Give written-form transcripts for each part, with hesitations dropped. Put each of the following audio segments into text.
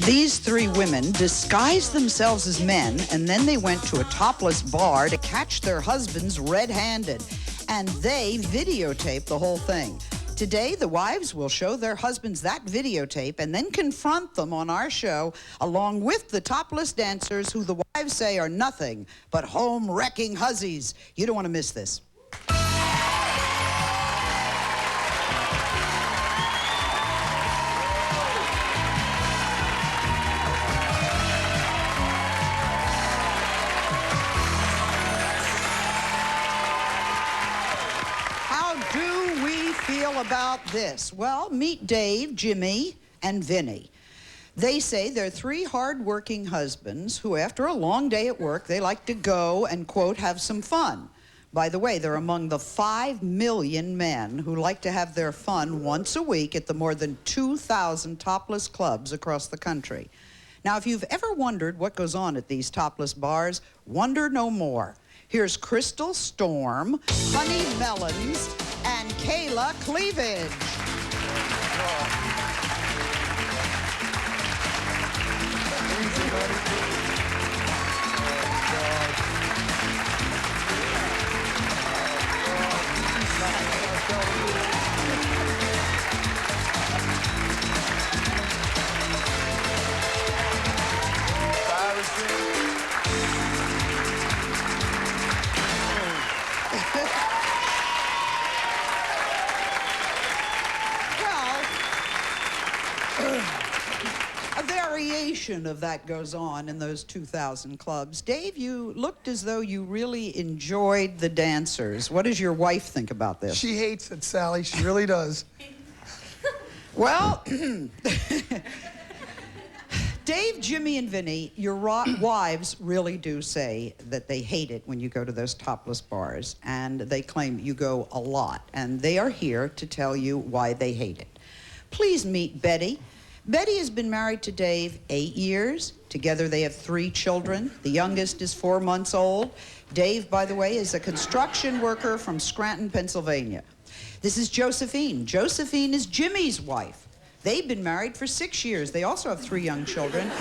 These three women disguised themselves as men, and then they went to a topless bar to catch their husbands red-handed. And they videotaped the whole thing. Today, the wives will show their husbands that videotape and then confront them on our show, along with the topless dancers who the wives say are nothing but home-wrecking hussies. You don't want to miss this. Feel about this? Well, meet Dave, Jimmy, and Vinny. They say they're three hard-working husbands who, after a long day at work, they like to go and, quote, have some fun. By the way, they're among the 5 million men who like to have their fun once a week at the more than 2,000 topless clubs across the country. Now, if you've ever wondered what goes on at these topless bars, wonder no more. Here's Crystal Storm, Honey Melons, and Kayla Cleavage. Easy, buddy. A variation of that goes on in those 2,000 clubs. Dave, you looked as though you really enjoyed the dancers. What does your wife think about this? She hates it, Sally. She really does. Well, Dave, Jimmy, and Vinny, your wives really do say that they hate it when you go to those topless bars, and they claim you go a lot, and they are here to tell you why they hate it. Please meet Betty. Betty has been married to Dave 8 years. Together they have 3 children. The youngest is 4 months old. Dave, by the way, is a construction worker from Scranton, Pennsylvania. This is Josephine. Josephine is Jimmy's wife. They've been married for 6 years. They also have 3 young children.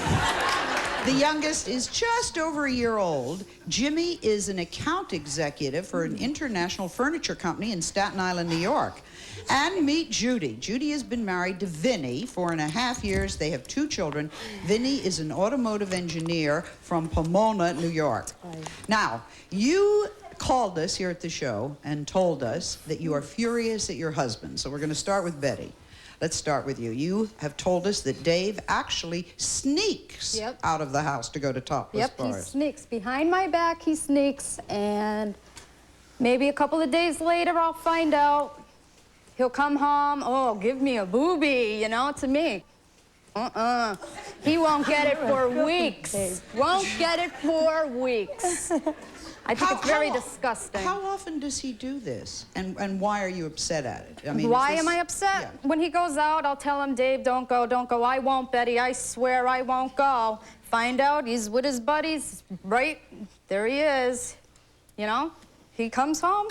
The youngest is just over a year old. Jimmy is an account executive for an international furniture company in Staten Island, New York. And meet Judy. Judy has been married to Vinny 4.5 years. They have 2 children. Vinny is an automotive engineer from Pomona, New York. Now, you called us here at the show and told us that you are furious at your husband. So we're going to start with Betty. Let's start with you. You have told us that Dave actually sneaks out of the house to go to topless bars. He sneaks. Behind my back, he sneaks, and maybe a couple of days later, I'll find out. He'll come home, oh, give me a boobie, you know, to me. He won't get it for weeks. Won't get it for weeks. I think it's very disgusting. How often does he do this? And why are you upset at it? I mean, why am I upset? Yeah. When he goes out, I'll tell him, Dave, don't go, don't go. I won't, Betty. I swear I won't go. Find out he's with his buddies. Right there he is. You know, he comes home.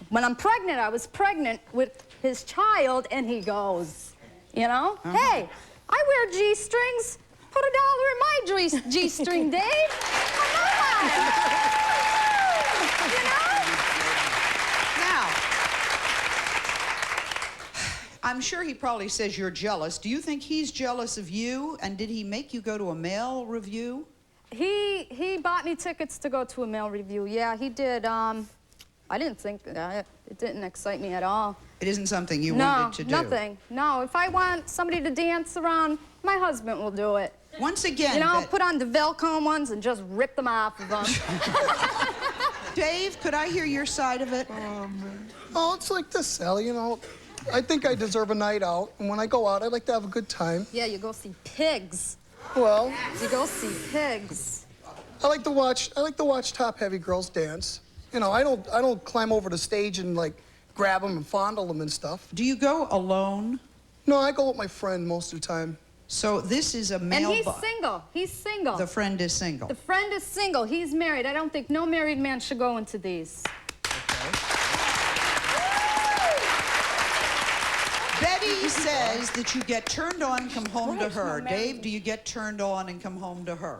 When I'm pregnant, I was pregnant with his child, and he goes, you know, hey, I wear G-strings. Put $1 in my G-string, Dave. Come on. You know? Now, I'm sure he probably says you're jealous. Do you think he's jealous of you? And did he make you go to a male review? He bought me tickets to go to a male review. Yeah, he did. I didn't think that. It didn't excite me at all. It isn't something you wanted to do? No, nothing. No, if I want somebody to dance around, my husband will do it. Once again, you know, I'll put on the Velcro ones and just rip them off of them. Dave, could I hear your side of it? Oh, it's like this, Sally, you know. I think I deserve a night out, and when I go out, I like to have a good time. Yeah, you go see pigs. Well, you go see pigs. I like to watch top-heavy girls dance. You know, I don't climb over the stage and like grab them and fondle them and stuff. Do you go alone? No, I go with my friend most of the time. So this is a male... And he's single. He's single. The friend is single. The friend is single. He's married. I don't think no married man should go into these. Okay. Betty says that you get turned on and come home to her. Dave, do you get turned on and come home to her?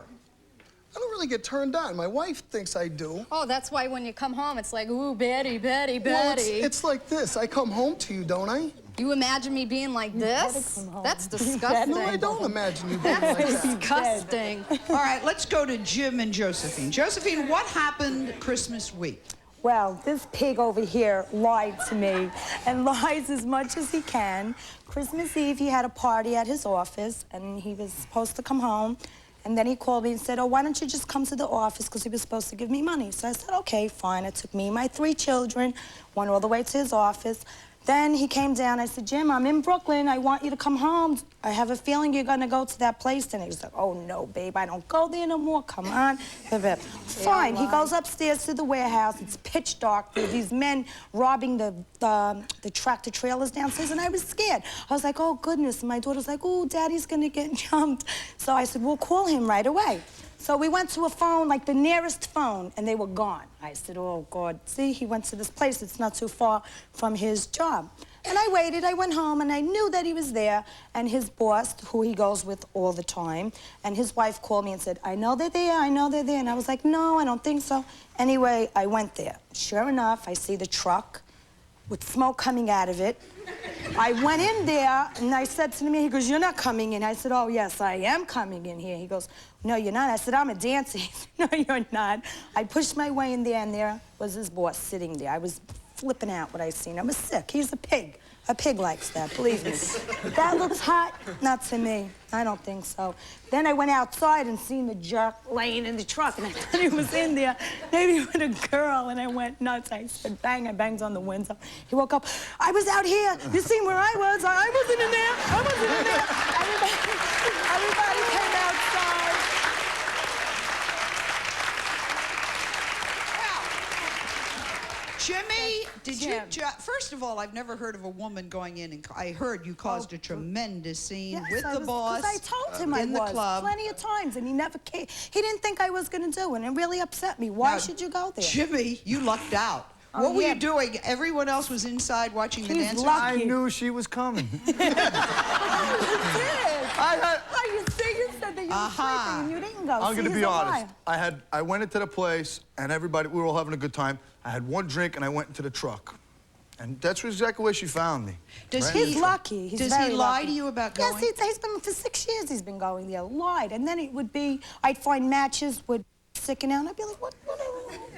I don't really get turned on. My wife thinks I do. Oh, that's why when you come home, it's like, ooh, Betty, Betty, Well, Betty. it's like this. I come home to you, don't I? You imagine me being like this? That's disgusting. No, I don't imagine you being like That's that. disgusting. All right, let's go to Jim and Josephine. Josephine, what happened Christmas week? Well, this pig over here lied to me and lies as much as he can. Christmas Eve, he had a party at his office, and he was supposed to come home. And then he called me and said, oh, why don't you just come to the office, because he was supposed to give me money. So I said, okay, fine. I took me and my 3 children, went all the way to his office. Then he came down. I said, Jim, I'm in Brooklyn. I want you to come home. I have a feeling you're going to go to that place. And he was like, oh, no, babe, I don't go there no more. Come on. Fine. He goes upstairs to the warehouse. It's pitch dark. There are these men robbing the tractor trailers downstairs, and I was scared. I was like, oh, goodness. And my daughter's like, oh, Daddy's going to get jumped. So I said, we'll call him right away. So we went to a phone, like the nearest phone, and they were gone. I said, oh, God. See, he went to this place. It's not too far from his job. And I waited. I went home, and I knew that he was there. And his boss, who he goes with all the time, and his wife called me and said, I know they're there. I know they're there. And I was like, no, I don't think so. Anyway, I went there. Sure enough, I see the truck with smoke coming out of it. I went in there, and I said to him, he goes, you're not coming in. I said, oh, yes, I am coming in here. He goes, no, you're not. I said, I'm a dancer. He said, no, you're not. I pushed my way in there, and there was his boss sitting there. I was flipping out what I seen. I was sick. He's a pig. A pig likes that, believe me. That looks hot? Not to me. I don't think so. Then I went outside and seen the jerk laying in the truck, and I thought he was in there, maybe with a girl, and I went nuts. I said, bang, I banged on the window. He woke up. I was out here. You seen where I was? I wasn't in there. I wasn't in there. Everybody came outside. Jimmy, did you... First of all, I've never heard of a woman going in and... I heard you caused a tremendous scene with the boss I told him I was plenty of times, and he never came. He didn't think I was going to do it, and it really upset me. Why should you go there? Jimmy, you lucked out. What were you doing? Everyone else was inside watching the dancers? I knew she was coming. Oh, you did? You said that you were sleeping and you didn't go. I'm going to be honest. I went into the place, and everybody, we were all having a good time. I had 1 drink, and I went into the truck. And that's exactly where she found me. He's lucky. He's Does he lie to you about going? Yes, he's been, for 6 years he's been going there, lied. And then it would be, I'd find matches would sticking out, and I'd be like, what?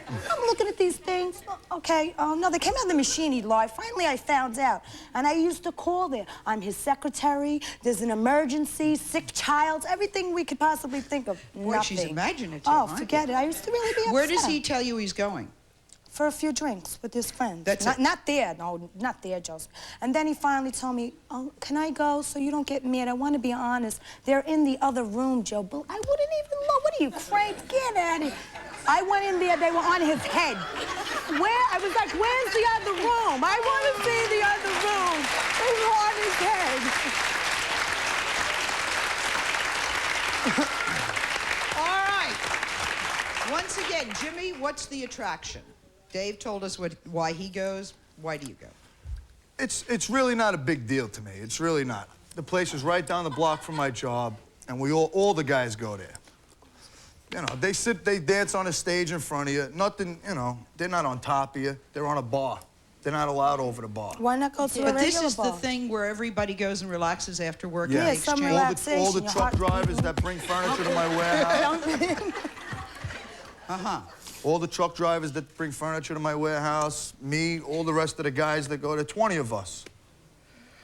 I'm looking at these things. Okay, no, they came out of the machine, he'd lie. Finally, I found out. And I used to call there. I'm his secretary, there's an emergency, sick child, everything we could possibly think of. Boy, she's imaginative, Oh, forget it. I used to really be upset. Where does he tell you he's going? For a few drinks with his friends. That's not there, no, not there, Joseph. And then he finally told me, oh, can I go so you don't get mad? I want to be honest. They're in the other room, Joe. But I wouldn't even know. What are you, crazy? Get at it. I went in there, they were on his head. I was like, where's the other room? I want to see the other room. They were on his head. All right. Once again, Jimmy, what's the attraction? Dave told us why he goes. Why do you go? It's really not a big deal to me. It's really not. The place is right down the block from my job, and we all the guys go there. You know, they dance on a stage in front of you. Nothing, you know, they're not on top of you. They're on a bar. They're not allowed over the bar. Why not go to a regular bar? But this is the thing where everybody goes and relaxes after work. Yeah, and some exchange. relaxation. All the truck drivers that bring furniture to my warehouse. All the truck drivers that bring furniture to my warehouse, me, all the rest of the guys that go there, 20 of us.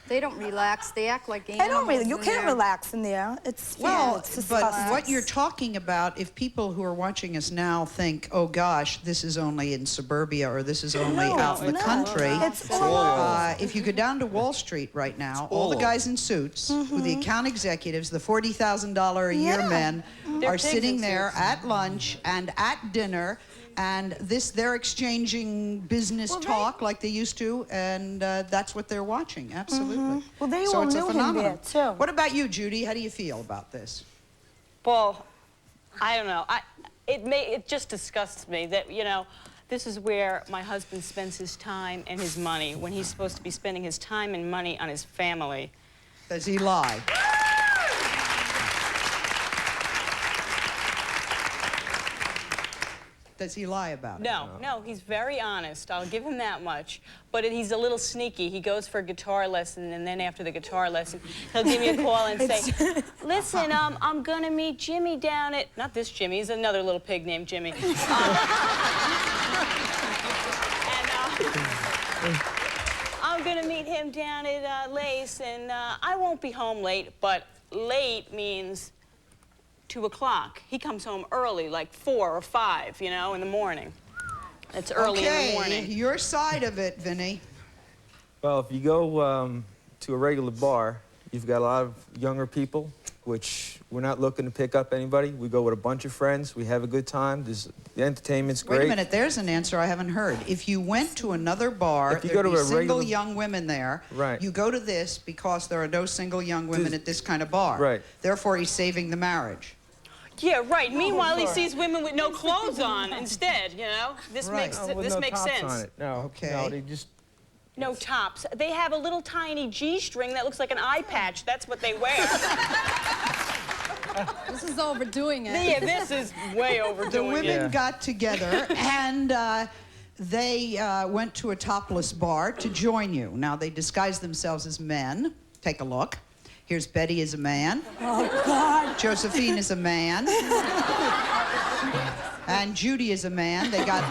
They don't relax. They act like animals. I don't really. You can't relax in there. It's it's but what you're talking about, if people who are watching us now think, oh gosh, this is only in suburbia or this is only out in the country, it's all if you go down to Wall Street right now, all the guys in suits, who the account executives, the $40,000 a year men, are sitting there at lunch and at dinner. And they're exchanging business talk like they used to, and that's what they're watching, absolutely. Well, they so all it's knew a phenomenon. him there, too. What about you, Judy? How do you feel about this? Well, I don't know. It just disgusts me that, you know, This is where my husband spends his time and his money when he's supposed to be spending his time and money on his family. Does he lie? Does he lie about it? No, he's very honest. I'll give him that much. But he's a little sneaky. He goes for a guitar lesson, and then after the guitar lesson, he'll give me a call and say, listen, I'm gonna meet Jimmy down at, not this Jimmy, he's another little pig named Jimmy. I'm gonna meet him down at Lace, and I won't be home late, but late means 2 o'clock. He comes home early, like 4 or 5, you know, in the morning. It's early in the morning. Okay, your side of it, Vinny. Well, if you go to a regular bar, you've got a lot of younger people, which we're not looking to pick up anybody. We go with a bunch of friends. We have a good time. The entertainment's great. Wait a minute, there's an answer I haven't heard. If you went to another bar, If you there'd go to be a single regular- young women there. Right. You go to this because there are no single young women at this kind of bar. Right. Therefore, he's saving the marriage. Yeah, right. Meanwhile, he sees women with no clothes on instead, you know? This Right. makes, With this no makes tops sense. on it. No, Okay. no, they just... No tops. They have a little tiny G-string that looks like an eye patch. That's what they wear. This is overdoing it. Yeah, this is way The overdoing women it. Yeah. got together and they went to a topless bar to join you. Now, they disguised themselves as men. Take a look. Here's Betty as a man. Oh, God. Josephine is a man. And Judy is a man. They got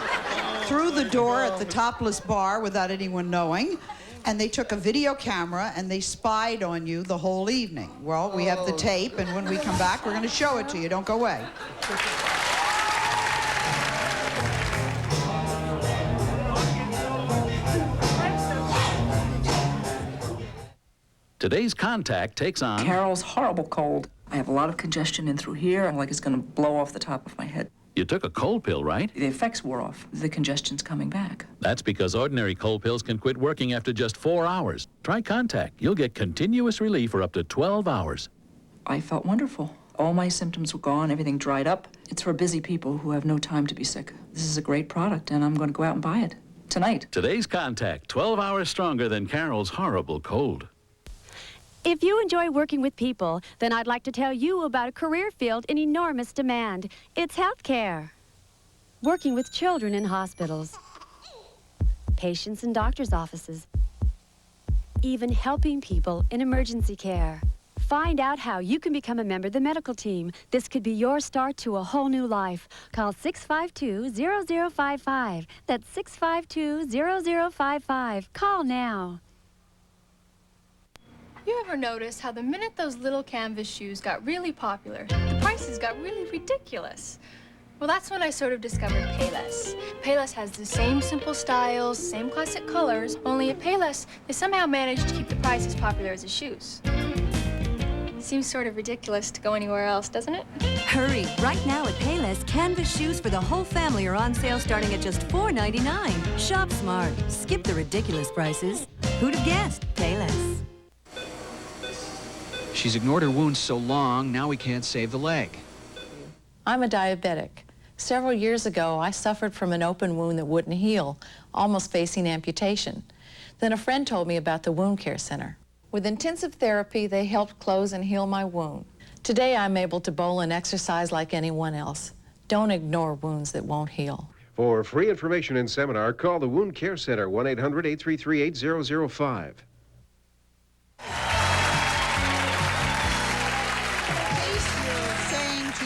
through the door at the topless bar without anyone knowing. And they took a video camera and they spied on you the whole evening. Well, we have the tape, and when we come back, we're going to show it to you. Don't go away. Today's Contact takes on Carol's horrible cold. I have a lot of congestion in through here. I'm like it's going to blow off the top of my head. You took a cold pill, right? The effects wore off. The congestion's coming back. That's because ordinary cold pills can quit working after just 4 hours. Try Contact. You'll get continuous relief for up to 12 hours. I felt wonderful. All my symptoms were gone. Everything dried up. It's for busy people who have no time to be sick. This is a great product, and I'm going to go out and buy it tonight. Today's Contact, 12 hours stronger than Carol's horrible cold. If you enjoy working with people, then I'd like to tell you about a career field in enormous demand. It's healthcare. Working with children in hospitals, patients in doctors' offices, even helping people in emergency care. Find out how you can become a member of the medical team. This could be your start to a whole new life. Call 652-0055. That's 652-0055. Call now. You ever notice how the minute those little canvas shoes got really popular, the prices got really ridiculous? Well, that's when I sort of discovered Payless. Payless has the same simple styles, same classic colors, only at Payless, they somehow managed to keep the price as popular as the shoes. Seems sort of ridiculous to go anywhere else, doesn't it? Hurry! Right now at Payless, canvas shoes for the whole family are on sale starting at just $4.99. Shop smart. Skip the ridiculous prices. Who'd have guessed? Payless. She's ignored her wounds so long, now we can't save the leg. I'm a diabetic. Several years ago, I suffered from an open wound that wouldn't heal, almost facing amputation. Then a friend told me about the Wound Care Center. With intensive therapy, they helped close and heal my wound. Today, I'm able to bowl and exercise like anyone else. Don't ignore wounds that won't heal. For free information and seminar, call the Wound Care Center, 1-800-833-8005.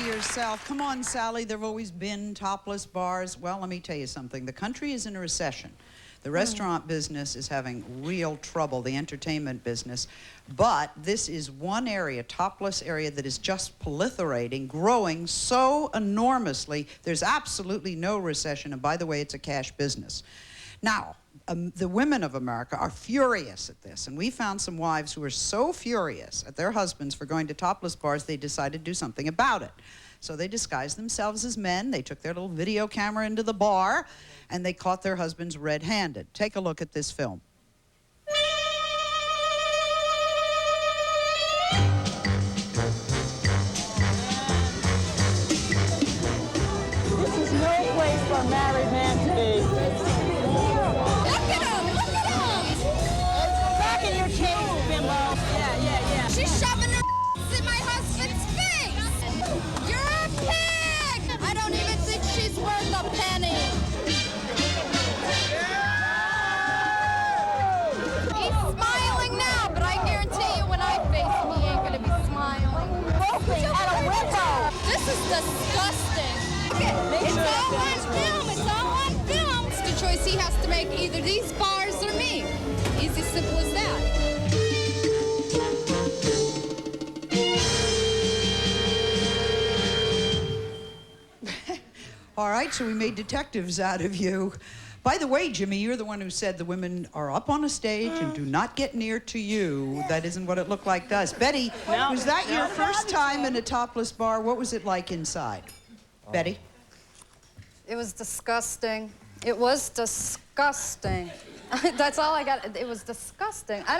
Yourself, come on, Sally, there have always been topless bars. Well, let me tell you something. The country is in a recession. The restaurant business is having real trouble, the entertainment business. But this is one area, topless area, that is just proliferating, growing so enormously. There's absolutely no recession. And by the way, it's a cash business. Now, the women of America are furious at this, and we found some wives who are so furious at their husbands for going to topless bars, they decided to do something about it. So they disguised themselves as men, they took their little video camera into the bar, and they caught their husbands red-handed. Take a look at this film. This is no place for a married man to be. disgusting. It's all on film. It's all on film. It's the choice he has to make, either these bars or me. Easy, simple as that. All right, so we made detectives out of you. By the way, Jimmy, you're the one who said the women are up on a stage and do not get near to you. That isn't what it looked like to us. Betty, was that your first time in a topless bar? What was it like inside? Betty? It was disgusting. It was disgusting. That's all I got. It was disgusting. I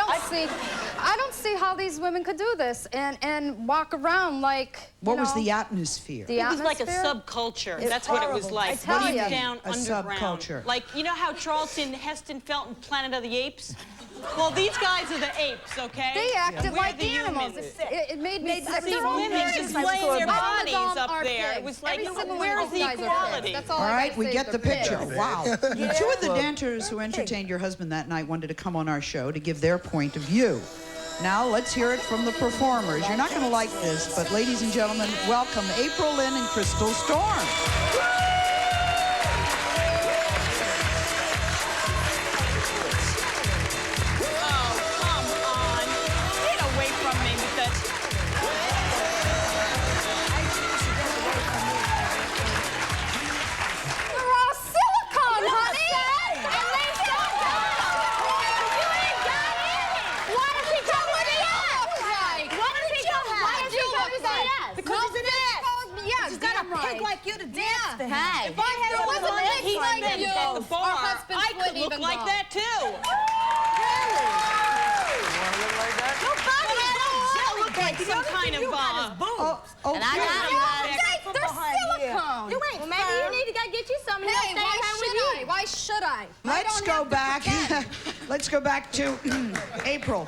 don't see how these women could do this and walk around like. What was the atmosphere? It was like a subculture. That's what it was like. I tell you. Down A underground. subculture. Like, you know how Charlton Heston felt in Planet of the Apes? Well, these guys are the apes, okay? They acted We're like the animals. humans. It made me sick. See women displaying their bodies up there. It was like, where's the equality? That's All right, we get the picture. pigs. Wow. Two of the dancers who entertained your husband that night wanted to come on our show to give their point of view. Now, let's hear it from the performers. You're not going to like this, but ladies and gentlemen, welcome April Lynn and Crystal Storm. Like you to dance to him. Hey. If I had It wasn't money, anything like men you. at the bar, Our husbands I could wouldn't look even like go. that too. Like some kind of And I got they're silicone. You ain't well, maybe you need to go get you some. Hey, why should I? Let's go back. Let's go back to April.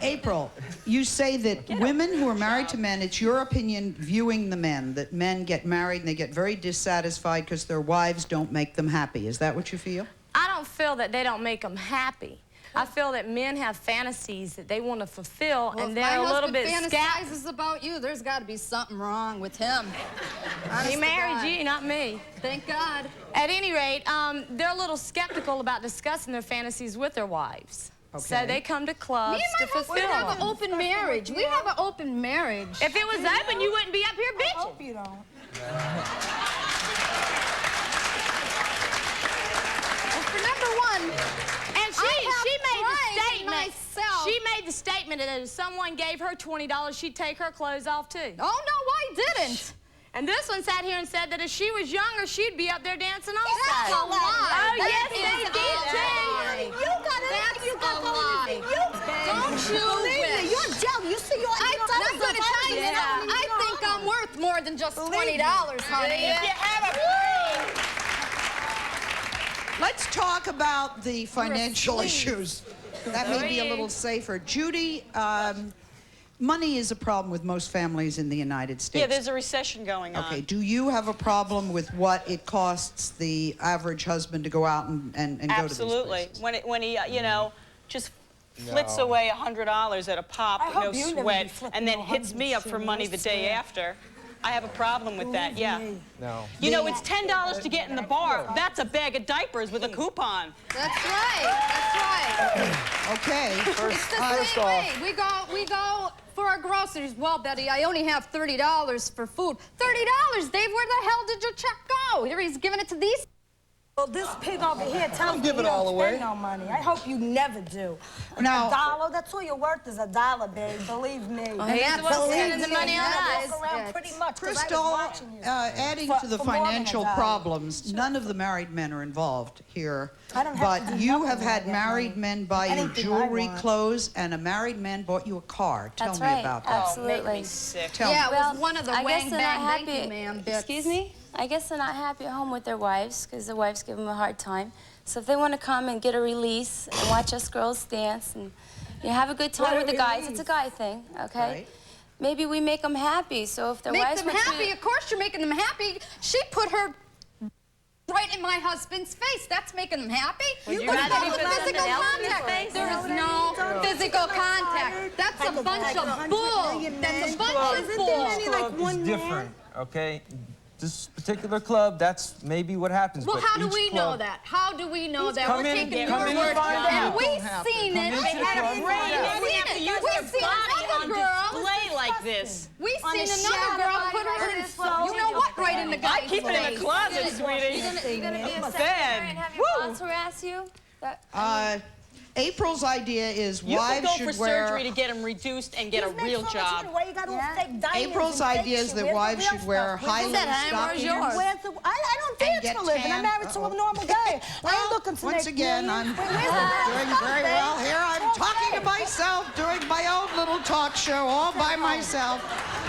April, you say that women who are married to men, it's your opinion, viewing the men, that men get married and they get very dissatisfied because their wives don't make them happy. Is that what you feel? I don't feel that they don't make them happy. I feel that men have fantasies that they want to fulfill, and they're a little bit scared. If my husband fantasizes about you, there's got to be something wrong with him. He married you, not me. Thank God. At any rate, they're a little skeptical about discussing their fantasies with their wives. Okay. So they come to clubs to fulfill We have them. an open marriage. We have an open marriage. If it was open, you wouldn't be up here bitching. I hope you don't. Well, for number one, and she made the statement. Myself. She made the statement that if someone gave her $20, she'd take her clothes off too. Oh no, I didn't. And this one sat here and said that if she was younger, she'd be up there dancing also. That's a lie. Oh, yes, That they is did a too. lie. You got it. That's You got a lie. Don't you believe me? wish. You're jealous. You see, you're. I'm going to tell you that. I think I'm worth more than just $20, honey. If you have a brain. Let's talk about the financial issues. That may be a little safer. Judy, money is a problem with most families in the United States. Yeah, there's a recession going on. Okay, do you have a problem with what it costs the average husband to go out and go to these Absolutely. places? When he, you know, just flits away $100 at a pop, I no hope you never be sweat, flipping and then no hits me up hundreds, for money I the day swear. after. I have a problem with that, yeah. No. You know, it's $10 to get in the bar. That's a bag of diapers with a coupon. That's right. That's right. Okay. It's the same way. We go for our groceries. Well, Betty, I only have $30 for food. $30, Dave. Where the hell did your check go? Here he's giving it to these. Well, this pig over here tells me give you it all don't away. spend no money. I hope you never do. Now- $1, that's all you're worth is $1, babe. Believe me. Well, he's the one spending the money on I us. walk around pretty much 'cause I was Crystal, watching you. adding to the For more than financial $1. problems, none of the married men are involved here. I don't have to But do you nothing have when I had get married money. men buy you Anything I jewelry, want. clothes, and a married man bought you a car. Tell That's me right, about that. Oh, make absolutely. me sick. Tell Yeah, me. it was one of the I guess wang they're not bang thank happy. you, ma'am bits. Excuse me? I guess they're not happy at home with their wives because the wives give them a hard time. So if they want to come and get a release and watch us girls dance and have a good time with the guys, it's a guy thing, okay? Right. Maybe we make them happy. So if their Make wives them were to- happy. Of course you're making them happy. She put her right in my husband's face. That's making them happy. Would you What rather about he the put physical something else in his contact? face? There is no physical contact. That's a bunch of bull. That's a bunch of bull. It's different, okay? This particular club, that's maybe what happens. Well, but how do each we club, know that? How do we know that? Come We're in- taking come your in word and find for it. out. We've seen it. Come into the club and find out. We've seen it. We've seen another girl. Display like this. We've On seen a another girl put her in. You know what? Right in the guy's I keep it in the closet, sweetie. You're gonna be a Bed. secretary and have your boss harass you? April's idea is You wives can go should for wear. surgery to get them reduced and get a real job. Why you got all fake diamonds April's and fake idea is shit? that Where's the wives real should wear stuff? Where's high-low the- Where's stockings. yours? Where's the, I don't dance get for a living. tan. I'm married to a normal guy. I ain't looking to Once make again, millions. I'm Where's the real doing stuff, very babe? well here. I'm talking to myself, doing my own little talk show all by myself.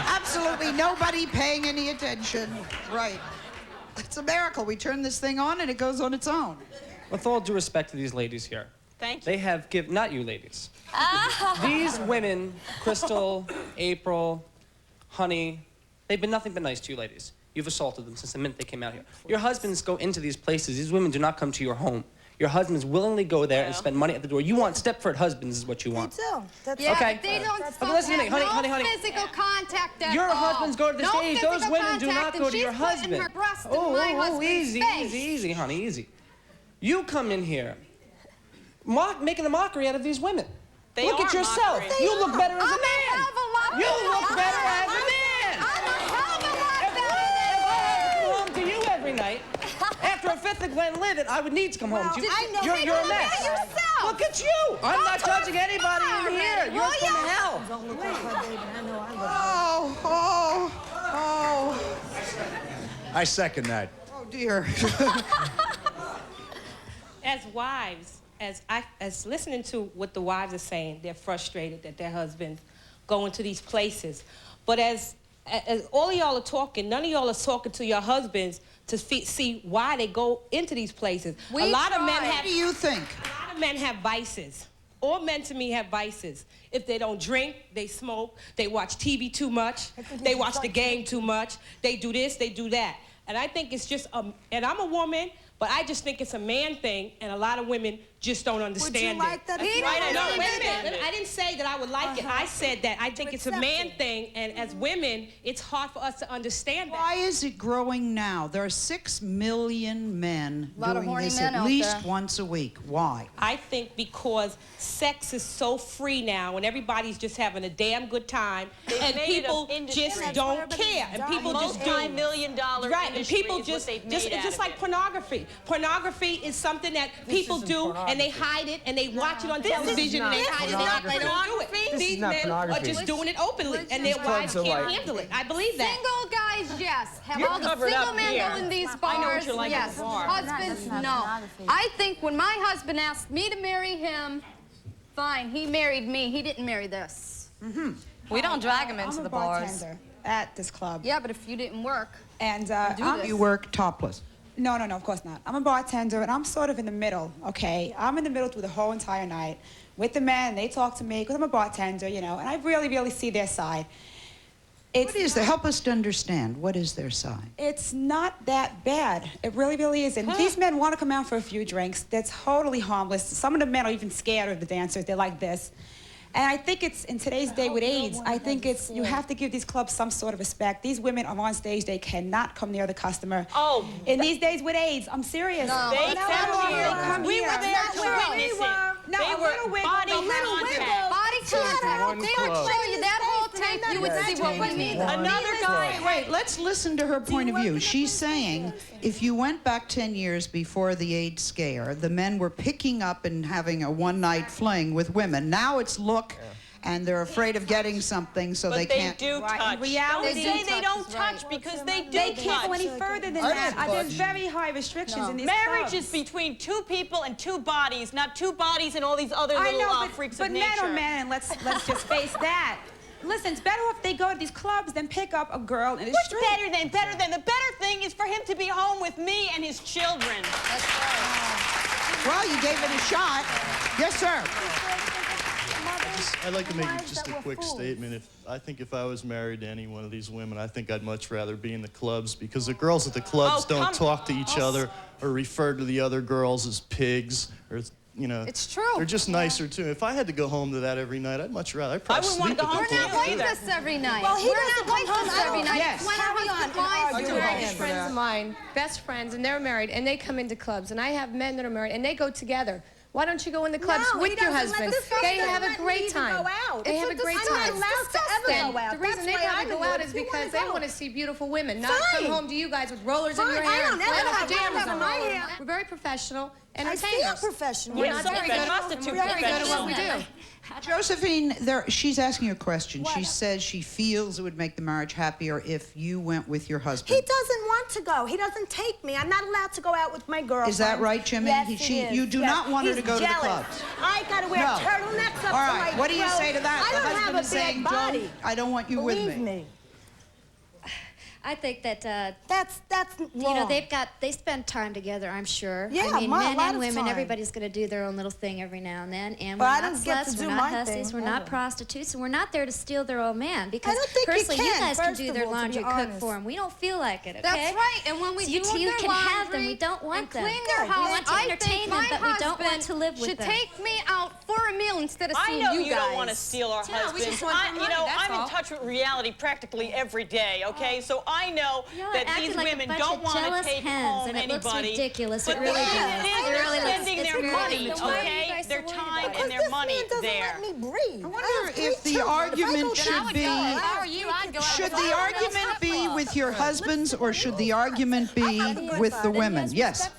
Absolutely nobody paying any attention. Right. It's a miracle. We turn this thing on and it goes on its own. With all due respect to these ladies here, Thank you. they have given, not you ladies, these women, Crystal, April, Honey, they've been nothing but nice to you ladies. You've assaulted them since the minute they came out here. Your husbands go into these places. These women do not come to your home. Your husbands willingly go there and spend money at the door. You want Stepford husbands is what you want. Me too. That's Yeah, Okay. but they don't Okay, supposed listen to to me, have honey. no physical contact at Your all. husbands go to the No stage. Those physical women do not contact, go and to your she's putting husband. her breast in my husband's easy, face. easy, honey, easy. You come in here making a mockery out of these women. They Look are at yourself. mockery. You look better as a I'm man. a hell of a lot You better. look better as a man. I'm a hell of a lot If better. I had to come home to you every night, after a fifth of Glenlivet, I would need to come home to you. I know. You're a Look mess. at yourself. Look at you. I'm not judging anybody in here. You're will from ya? hell. Oh. I second that. Oh, dear. As wives, as listening to what the wives are saying, they're frustrated that their husbands go into these places. But as all of y'all are talking, none of y'all are talking to your husbands to see why they go into these places. We a lot of men tried. have. What do you think? A lot of men have vices. All men to me have vices. If they don't drink, they smoke, they watch TV too much, they watch the game too much, they do this, they do that. And I think it's just, and I'm a woman, but I just think it's a man thing, and a lot of women just don't understand it. like that? That's He right. don't No, wait a understand minute. I didn't say that I would like it. I said that I think it's a man thing, and as women, it's hard for us to understand that. Why is it growing now? There are 6 million men Lot of doing horny this men at out least there. once a week. Why? I think because sex is so free now and everybody's just having a damn good time and made it people an industry. just That's don't care and people just do multi-million-dollar right and industry people is just what they've made it's out just of like it. pornography. Pornography is something that people isn't do and they pornography. hide it and they watch it on This is television and they not hide it and they don't do it. pornography. This is These not men are pornography. just doing it openly and their These wives clubs are can't like- handle it. I believe that. Single guys, yes. Have You're all the covered single up men here. go in these I know bars? what you're like at Yes. the bar. Husbands, no. I think when my husband asked me to marry him, fine, he married me. He didn't marry this. We don't drag him into I'm the a bars. bartender at this club. Yeah, but if you didn't work, And You work topless. no, of course not. I'm a bartender, and I'm sort of in the middle, okay? I'm in the middle through the whole entire night with the men. They talk to me because I'm a bartender, you know, and I really, really see their side. What is there? Help us to understand. What is their side? It's not that bad. It really, really isn't. These men want to come out for a few drinks. They're totally harmless. Some of the men are even scared of the dancers. They're like this. And I think it's, in today's day with AIDS, I think it's, you have to give these clubs some sort of respect. These women are on stage. They cannot come near the customer. Oh. In these days with AIDS, I'm serious. No. They Not come all here. of them come We here. were there Not to well. witness it. No, They a were little wiggle, body a little contact. wiggle. body contact. One They would club. show you that whole tape. You would see what we need. Another guy. Wait, let's listen to her point of view. She's saying if you went back 10 years before the AIDS scare, the men were picking up and having a one-night fling with women. Now it's look, and they're afraid of getting something, so But they can't. do Right, touch. in reality, Don't say they touch don't is touch right. because they do They touch. can't go any further than I that. don't There's touch. very high restrictions in these Marriage clubs. is between two people and two bodies, not two bodies and all these other I little know, freaks but of men nature. are men, and let's just face that. Listen, it's better if they go to these clubs than pick up a girl in the What's street. better than? The better thing is for him to be home with me and his children. Well, you gave it a shot. Yes, sir. I'd like to make just a quick statement. I think if I was married to any one of these women, I think I'd much rather be in the clubs because the girls at the clubs don't talk to each other or refer to the other girls as pigs or, you know. It's true. They're just nicer too. If I had to go home to that every night, I'd much rather. I'd probably wouldn't sleep want to at go the home club. to you We're not like either. this every night. Well, he We're doesn't not like come this home. every night. Yes. When are we on? reminds me of argue all friends of mine, best friends, and they're married, and they come into clubs, and I have men that are married, and they go together. Why don't you go in the clubs with your husband? They have a great time. They have a great time. I'm not allowed to ever go out. The reason they want to go out is because they want to see beautiful women, not come home to you guys with rollers in your hair. I don't ever have pajamas rollers in my hair. We're very professional entertainers. I feel professional. We're Yes, not very good. prostitute We're very good at what we do. Josephine, she's asking a question. She says she feels it would make the marriage happier if you went with your husband. He doesn't want to go. He doesn't take me. I'm not allowed to go out with my girlfriend. Is that right, Jimmy? Yes, it is. You do not want her to go to the jealous. clubs. I gotta wear turtlenecks up All to right, my what do you throat. say to that? I The don't husband have is a big saying, body. "Don't, I don't want you with Believe me." me. I think that that's you know, they spend time together, I'm sure. Yeah, I mean, a men lot and of women, time. everybody's going to do their own little thing every now and then. And But we're I not don't get to sluts, do we're not my hussies, thing, we're not ever. prostitutes, and we're not there to steal their old man. Because don't think you personally, you can, guys can first do of their all, to be laundry, cook honest. for them. We don't feel like it, okay? That's right. And when we So do you their can have them, laundry we don't want and them. clean their house, We want to I entertain think them, my but we don't want husband to live with should them. take me out for a meal instead of I seeing know you you guys. don't want to steal our Yeah, we husbands. just want their money, that's I'm in all. touch with reality practically every day, okay? So I know Y'all are that acting these like a women bunch don't of want to jealous take hens, home and it looks anybody. ridiculous. But It really the does. reason It is really they're looks- spending it's their very money, ridiculous. okay? Their time and their money there. Let me breathe. I wonder if the argument should be, How are you? I'd go out should with the someone else. argument be with your husbands or should the argument be with the women? Yes.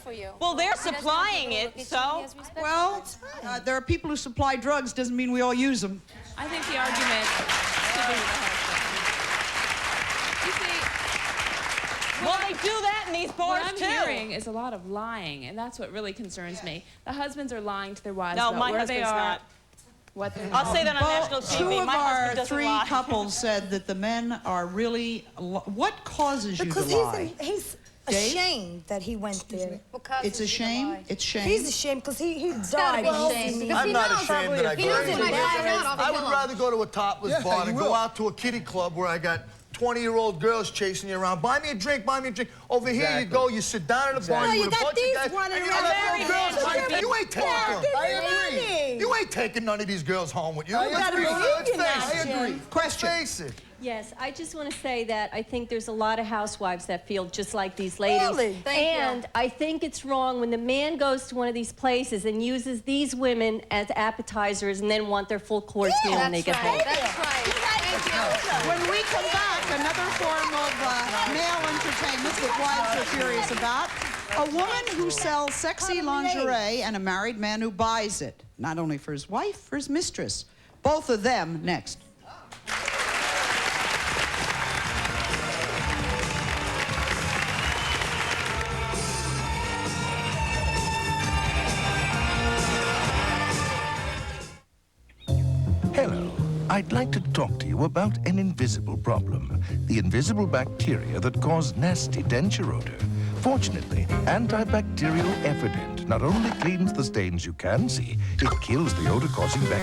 Well, they're supplying it, so. Well, there are people who supply drugs, doesn't mean we all use them. I think the argument should be with the husband. You see, Well, they do that in these bars, what I'm too. hearing is a lot of lying, and that's what really concerns me. The husbands are lying to their wives No, about my where they husband's are. not. What they're I'll say that on Well, national TV. two of My our husband doesn't three lie. couples said that the men are really. What causes you Because to lie? he's Dave? ashamed that he went there. It's a shame. It's shame. He's ashamed because he gotta died. be ashamed, because I'm not ashamed that I He go knows to when I go out, I would rather go to a topless bar than you go will. out to a kiddie club where I got 20-year-old girls chasing you around. Buy me a drink, buy me a drink. Over here you go, you sit down at a bar, No, you you with a got bunch these of guys, running and you around. got little girls. Very You ain't taking them. Give me money. You ain't taking none of these girls home with you. You gotta believe in that, Let's Jim. face it. Yes, I just want to say that I think there's a lot of housewives that feel just like these ladies. Really? And I think it's wrong when the man goes to one of these places and uses these women as appetizers and then want their full course meal when they get home. That's right. When we come back, another form of male entertainment that wives are furious about. A woman who sells sexy lingerie and a married man who buys it, not only for his wife, for his mistress. Both of them next. Hello. I'd like to talk to you about an invisible problem. The invisible bacteria that cause nasty denture odor. Fortunately, antibacterial Effident not only cleans the stains you can see, it kills the odor-causing bacteria.